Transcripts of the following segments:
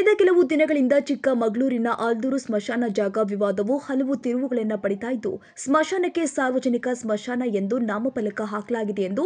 ಕಳೆದ ಕೆಲವು ದಿನಗಳಿಂದ ಚಿಕ್ಕಮಗಳೂರಿನ ಆಲ್ದೂರು ಸ್ಮಶಾನ ಜಾಗ ವಿವಾದವು ಹಲವು ತಿರುವುಗಳನ್ನು ಪಡಿತಾ ಇದ್ದು, ಸ್ಮಶಾನಕ್ಕೆ ಸಾರ್ವಜನಿಕ ಸ್ಮಶಾನ ಎಂದು ನಾಮಫಲಕ ಹಾಕಲಾಗಿದೆ ಎಂದು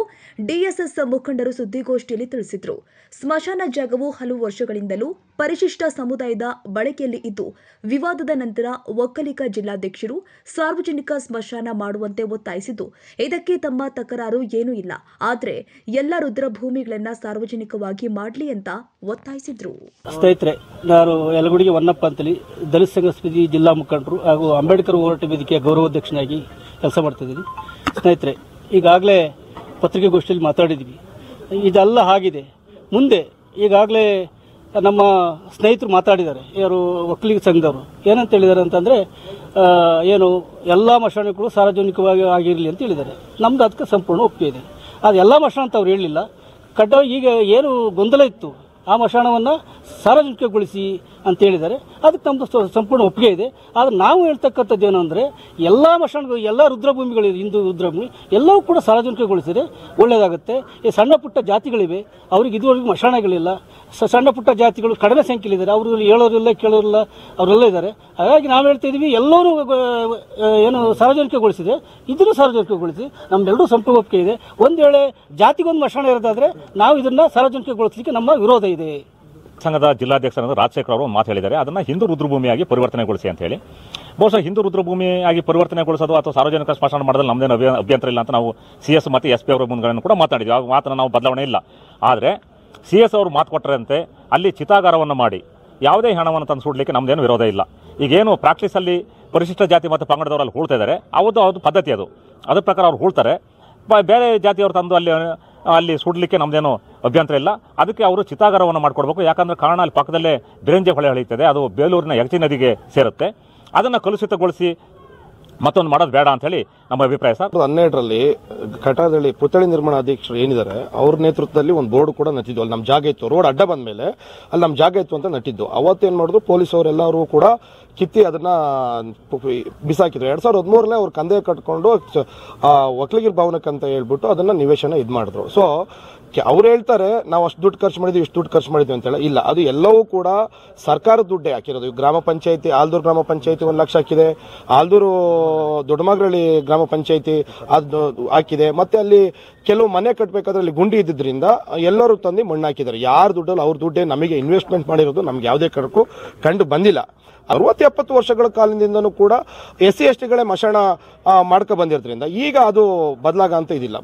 ಡಿಎಸ್ಎಸ್ ಮುಖಂಡರು ಸುದ್ದಿಗೋಷ್ಠಿಯಲ್ಲಿ ತಿಳಿಸಿದರು. ಸ್ಮಶಾನ ಜಾಗವು ಹಲವು ವರ್ಷಗಳಿಂದಲೂ ಪರಿಶಿಷ್ಟ ಸಮುದಾಯದ ಬಳಕೆಯಲ್ಲಿ ಇದ್ದು, ವಿವಾದದ ನಂತರ ಒಕ್ಕಲಿಗ ಜಿಲ್ಲಾಧ್ಯಕ್ಷರು ಸಾರ್ವಜನಿಕ ಸ್ಮಶಾನ ಮಾಡುವಂತೆ ಒತ್ತಾಯಿಸಿದ್ದು, ಇದಕ್ಕೆ ತಮ್ಮ ತಕರಾರು ಏನೂ ಇಲ್ಲ, ಆದರೆ ಎಲ್ಲ ರುದ್ರಭೂಮಿಗಳನ್ನು ಸಾರ್ವಜನಿಕವಾಗಿ ಮಾಡಲಿ ಅಂತ ಒತ್ತಾಯಿಸಿದರು. ಸ್ನೇಹಿತರೆ, ನಾನು ಯಲಗುಡಿಗೆ ವನ್ನಪ್ಪ ಅಂತೇಳಿ ದಲಿತ ಸಂಘ ಸಮಿತಿ ಜಿಲ್ಲಾ ಮುಖಂಡರು ಹಾಗೂ ಅಂಬೇಡ್ಕರ್ ಹೋರಾಟ ವೇದಿಕೆಯ ಗೌರವಾಧ್ಯಕ್ಷನಾಗಿ ಕೆಲಸ ಮಾಡ್ತಿದ್ದೀನಿ. ಸ್ನೇಹಿತರೆ, ಈಗಾಗಲೇ ಪತ್ರಿಕಾಗೋಷ್ಠಿಯಲ್ಲಿ ಮಾತಾಡಿದ್ವಿ. ಇದೆಲ್ಲ ಆಗಿದೆ. ಮುಂದೆ ಈಗಾಗಲೇ ನಮ್ಮ ಸ್ನೇಹಿತರು ಮಾತಾಡಿದ್ದಾರೆ, ಯಾರು ಒಕ್ಕಲಿಗ ಸಂಘದವರು ಏನಂತ ಹೇಳಿದ್ದಾರೆ ಅಂತಂದರೆ, ಏನು ಎಲ್ಲ ಮಶಾನಗಳು ಸಾರ್ವಜನಿಕವಾಗಿ ಆಗಿರಲಿ ಅಂತ ಹೇಳಿದ್ದಾರೆ. ನಮ್ದು ಅದಕ್ಕೆ ಸಂಪೂರ್ಣ ಒಪ್ಪಿಗೆ ಇದೆ. ಅದು ಎಲ್ಲ ಮಶಾನ ಅಂತ ಅವ್ರು ಹೇಳಲಿಲ್ಲ. ಕಡ್ಡಾಯ ಈಗ ಏನು ಗೊಂದಲ ಇತ್ತು, ಆ ಮಶಾನವನ್ನು ಸಾರ್ವಜನಿಕಗೊಳಿಸಿ ಅಂತ ಹೇಳಿದ್ದಾರೆ. ಅದಕ್ಕೆ ನಮ್ಮದು ಸಂಪೂರ್ಣ ಒಪ್ಪಿಗೆ ಇದೆ. ಆದರೆ ನಾವು ಹೇಳ್ತಕ್ಕಂಥದ್ದು ಏನು ಅಂದರೆ, ಎಲ್ಲ ಮಶಾನಗಳು, ಎಲ್ಲ ರುದ್ರಭೂಮಿಗಳು, ಹಿಂದೂ ರುದ್ರಭೂಮಿ ಎಲ್ಲವೂ ಕೂಡ ಸಾರ್ವಜನಿಕಗೊಳಿಸಿದರೆ ಒಳ್ಳೆಯದಾಗುತ್ತೆ. ಈ ಸಣ್ಣ ಪುಟ್ಟ ಜಾತಿಗಳಿವೆ, ಅವ್ರಿಗೆ ಇದುವರೆಗೂ ಮಶಾನಗಳಿಲ್ಲ. ಸಣ್ಣ ಪುಟ್ಟ ಜಾತಿಗಳು ಕಡಿಮೆ ಸಂಖ್ಯೆಯಲ್ಲಿದ್ದಾರೆ, ಅವರು ಹೇಳೋರಿಲ್ಲ ಕೇಳೋರಿಲ್ಲ, ಅವರೆಲ್ಲ ಇದ್ದಾರೆ. ಹಾಗಾಗಿ ನಾವು ಹೇಳ್ತಾ ಇದ್ದೀವಿ, ಎಲ್ಲರೂ ಏನು ಸಾರ್ವಜನಿಕಗೊಳಿಸಿದೆ, ಇದನ್ನು ಸಾರ್ವಜನಿಕಗೊಳಿಸಿ. ನಮ್ಮೆಲ್ಲರೂ ಸಂಪೂರ್ಣ ಒಪ್ಪಿಗೆ ಇದೆ. ಒಂದು ವೇಳೆ ಜಾತಿಗೊಂದು ಮಶಾನ ಇರೋದಾದರೆ ನಾವು ಇದನ್ನು ಸಾರ್ವಜನಿಕಗೊಳಿಸಲಿಕ್ಕೆ ನಮ್ಮ ವಿರೋಧ ಇದೆ. ಸಂಘದ ಜಿಲ್ಲಾಧ್ಯಕ್ಷರಾದ ರಾಜಶೇಖರ್ ಅವರು ಮಾತು ಹೇಳಿದ್ದಾರೆ, ಅದನ್ನು ಹಿಂದೂ ರುದ್ರಭೂಮಿಯಾಗಿ ಪರಿವರ್ತನೆಗೊಳಿಸಿ ಅಂತ ಹೇಳಿ. ಬಹುಶಃ ಹಿಂದೂ ರುದ್ರಭೂಮಿಯಾಗಿ ಪರಿವರ್ತನೆಗೊಳಿಸೋದು ಅಥವಾ ಸಾರ್ವಜನಿಕ ಸ್ಮಶಾನ ಮಾಡೋದ್ರಲ್ಲಿ ನಮ್ಮದೇನು ಅಭ್ಯಂತರ ಇಲ್ಲ ಅಂತ ನಾವು CS ಮತ್ತು SP ಅವರ ಮುಂದ್ಗಳನ್ನು ಕೂಡ ಮಾತಾಡಿದ್ವಿ. ಆ ಮಾತನ್ನು ನಾವು ಬದಲಾವಣೆ ಇಲ್ಲ. ಆದರೆ CS ಅವರು ಮಾತು ಕೊಟ್ಟರಂತೆ ಅಲ್ಲಿ ಚಿತಾಗಾರವನ್ನು ಮಾಡಿ ಯಾವುದೇ ಹಣವನ್ನು ತಂದು ಸುಡಲಿಕ್ಕೆ ನಮ್ಮದೇನು ವಿರೋಧ ಇಲ್ಲ. ಈಗೇನು ಪ್ರಾಕ್ಟೀಸಲ್ಲಿ ಪರಿಶಿಷ್ಟ ಜಾತಿ ಮತ್ತು ಪಂಗಡದವರಲ್ಲಿ ಹೂಳ್ತಾ ಇದ್ದಾರೆ, ಅದು ಪದ್ಧತಿ, ಅದ್ರ ಪ್ರಕಾರ ಅವ್ರು ಹೂಳ್ತಾರೆ. ಬೇರೆ ಜಾತಿಯವರು ತಂದು ಅಲ್ಲಿ ಸುಡಲಿಕ್ಕೆ ನಮ್ಮದೇನು ಅಭ್ಯಂತರ ಇಲ್ಲ. ಅದಕ್ಕೆ ಅವರು ಚಿತಾಗಾರವನ್ನು ಮಾಡಿಕೊಡ್ಬೇಕು. ಯಾಕಂದರೆ ಕಾರಣ ಅಲ್ಲಿ ಪಕ್ಕದಲ್ಲೇ ಬಿರಂಜೆ ಹೊಳೆ ಹಳಿಯುತ್ತದೆ, ಅದು ಬೇಲೂರಿನ ಯಗಚಿ ನದಿಗೆ ಸೇರುತ್ತೆ. ಅದನ್ನು ಕಲುಷಿತಗೊಳಿಸಿ ಮತ್ತೊಂದು ಮಾಡೋದು ಬೇಡ ಅಂತ ಹೇಳಿ ನಮ್ಮ ಅಭಿಪ್ರಾಯ. ಸರ್, 2012ರಲ್ಲಿ ಕಟಾದಳ್ಳಿ ಪುತ್ಥಳಿ ನಿರ್ಮಾಣ ಅಧ್ಯಕ್ಷರು ಏನಿದ್ದಾರೆ ಅವ್ರ ನೇತೃತ್ವದಲ್ಲಿ ಒಂದು ಬೋರ್ಡ್ ಕೂಡ ನಟ್ಟಿದ್ದು. ಅಲ್ಲಿ ನಮ್ಮ ಜಾಗ ಇತ್ತು, ರೋಡ್ ಅಡ್ಡ ಬಂದ ಮೇಲೆ ಅಲ್ಲಿ ನಮ್ಮ ಜಾಗ ಇತ್ತು ಅಂತ ನಟ್ಟಿದ್ದು. ಅವತ್ತೇನು ಮಾಡಿದ್ರು, ಪೊಲೀಸ್ ಅವರೆಲ್ಲರೂ ಕೂಡ ಕಿತ್ತಿ ಅದನ್ನ ಬಿಸಾಕಿದ್ರು. 2013ರಲ್ಲಿ ಅವ್ರು ಕಂದೆ ಕಟ್ಕೊಂಡು ಒಕ್ಕಲಿಗರ ಭವನಕ್ಕೆ ಅಂತ ಹೇಳ್ಬಿಟ್ಟು ಅದನ್ನ ನಿವೇಶನ ಮಾಡಿದ್ರು. ಸೊ ಅವ್ರು ಹೇಳ್ತಾರೆ, ನಾವು ಅಷ್ಟು ದುಡ್ಡು ಖರ್ಚು ಮಾಡಿದ್ವಿ, ಇಷ್ಟು ದುಡ್ಡು ಖರ್ಚು ಮಾಡಿದ್ವಿ ಅಂತ ಹೇಳಿ. ಇಲ್ಲ, ಅದು ಎಲ್ಲವೂ ಕೂಡ ಸರ್ಕಾರದ ದುಡ್ಡೇ ಹಾಕಿರೋದು. ಗ್ರಾಮ ಪಂಚಾಯತಿ, ಆಲ್ದೂರು ಗ್ರಾಮ ಪಂಚಾಯತಿ 1 ಲಕ್ಷ ಹಾಕಿದೆ, ಆಲ್ದೂರು ದೊಡ್ಡಮಗಳಳ್ಳಿ ಗ್ರಾಮ ಪಂಚಾಯತಿ ಅದು ಹಾಕಿದೆ. ಮತ್ತೆ ಅಲ್ಲಿ ಕೆಲವು ಮನೆ ಕಟ್ಟಬೇಕಾದ್ರೆ ಅಲ್ಲಿ ಗುಂಡಿ ಇದ್ದಿದ್ರಿಂದ ಎಲ್ಲರೂ ತಂದು ಮಣ್ಣು ಹಾಕಿದ್ದಾರೆ. ಯಾರ ದುಡ್ಡಲ್ಲಿ ಅವ್ರ ದುಡ್ಡೇ ನಮಗೆ ಇನ್ವೆಸ್ಟ್ಮೆಂಟ್ ಮಾಡಿರೋದು ನಮ್ಗೆ ಯಾವುದೇ ಕಡೆಗೂ ಕಂಡು ಬಂದಿಲ್ಲ. 60-70 ವರ್ಷಗಳ ಕಾಲದಿಂದನೂ ಕೂಡ SC ST ಗಳೇ ಮಶಾಣ ಮಾಡ್ಕೊ ಬಂದಿರೋದ್ರಿಂದ ಈಗ ಅದು ಬದಲಾಗ ಅಂತ ಇದಿಲ್ಲ.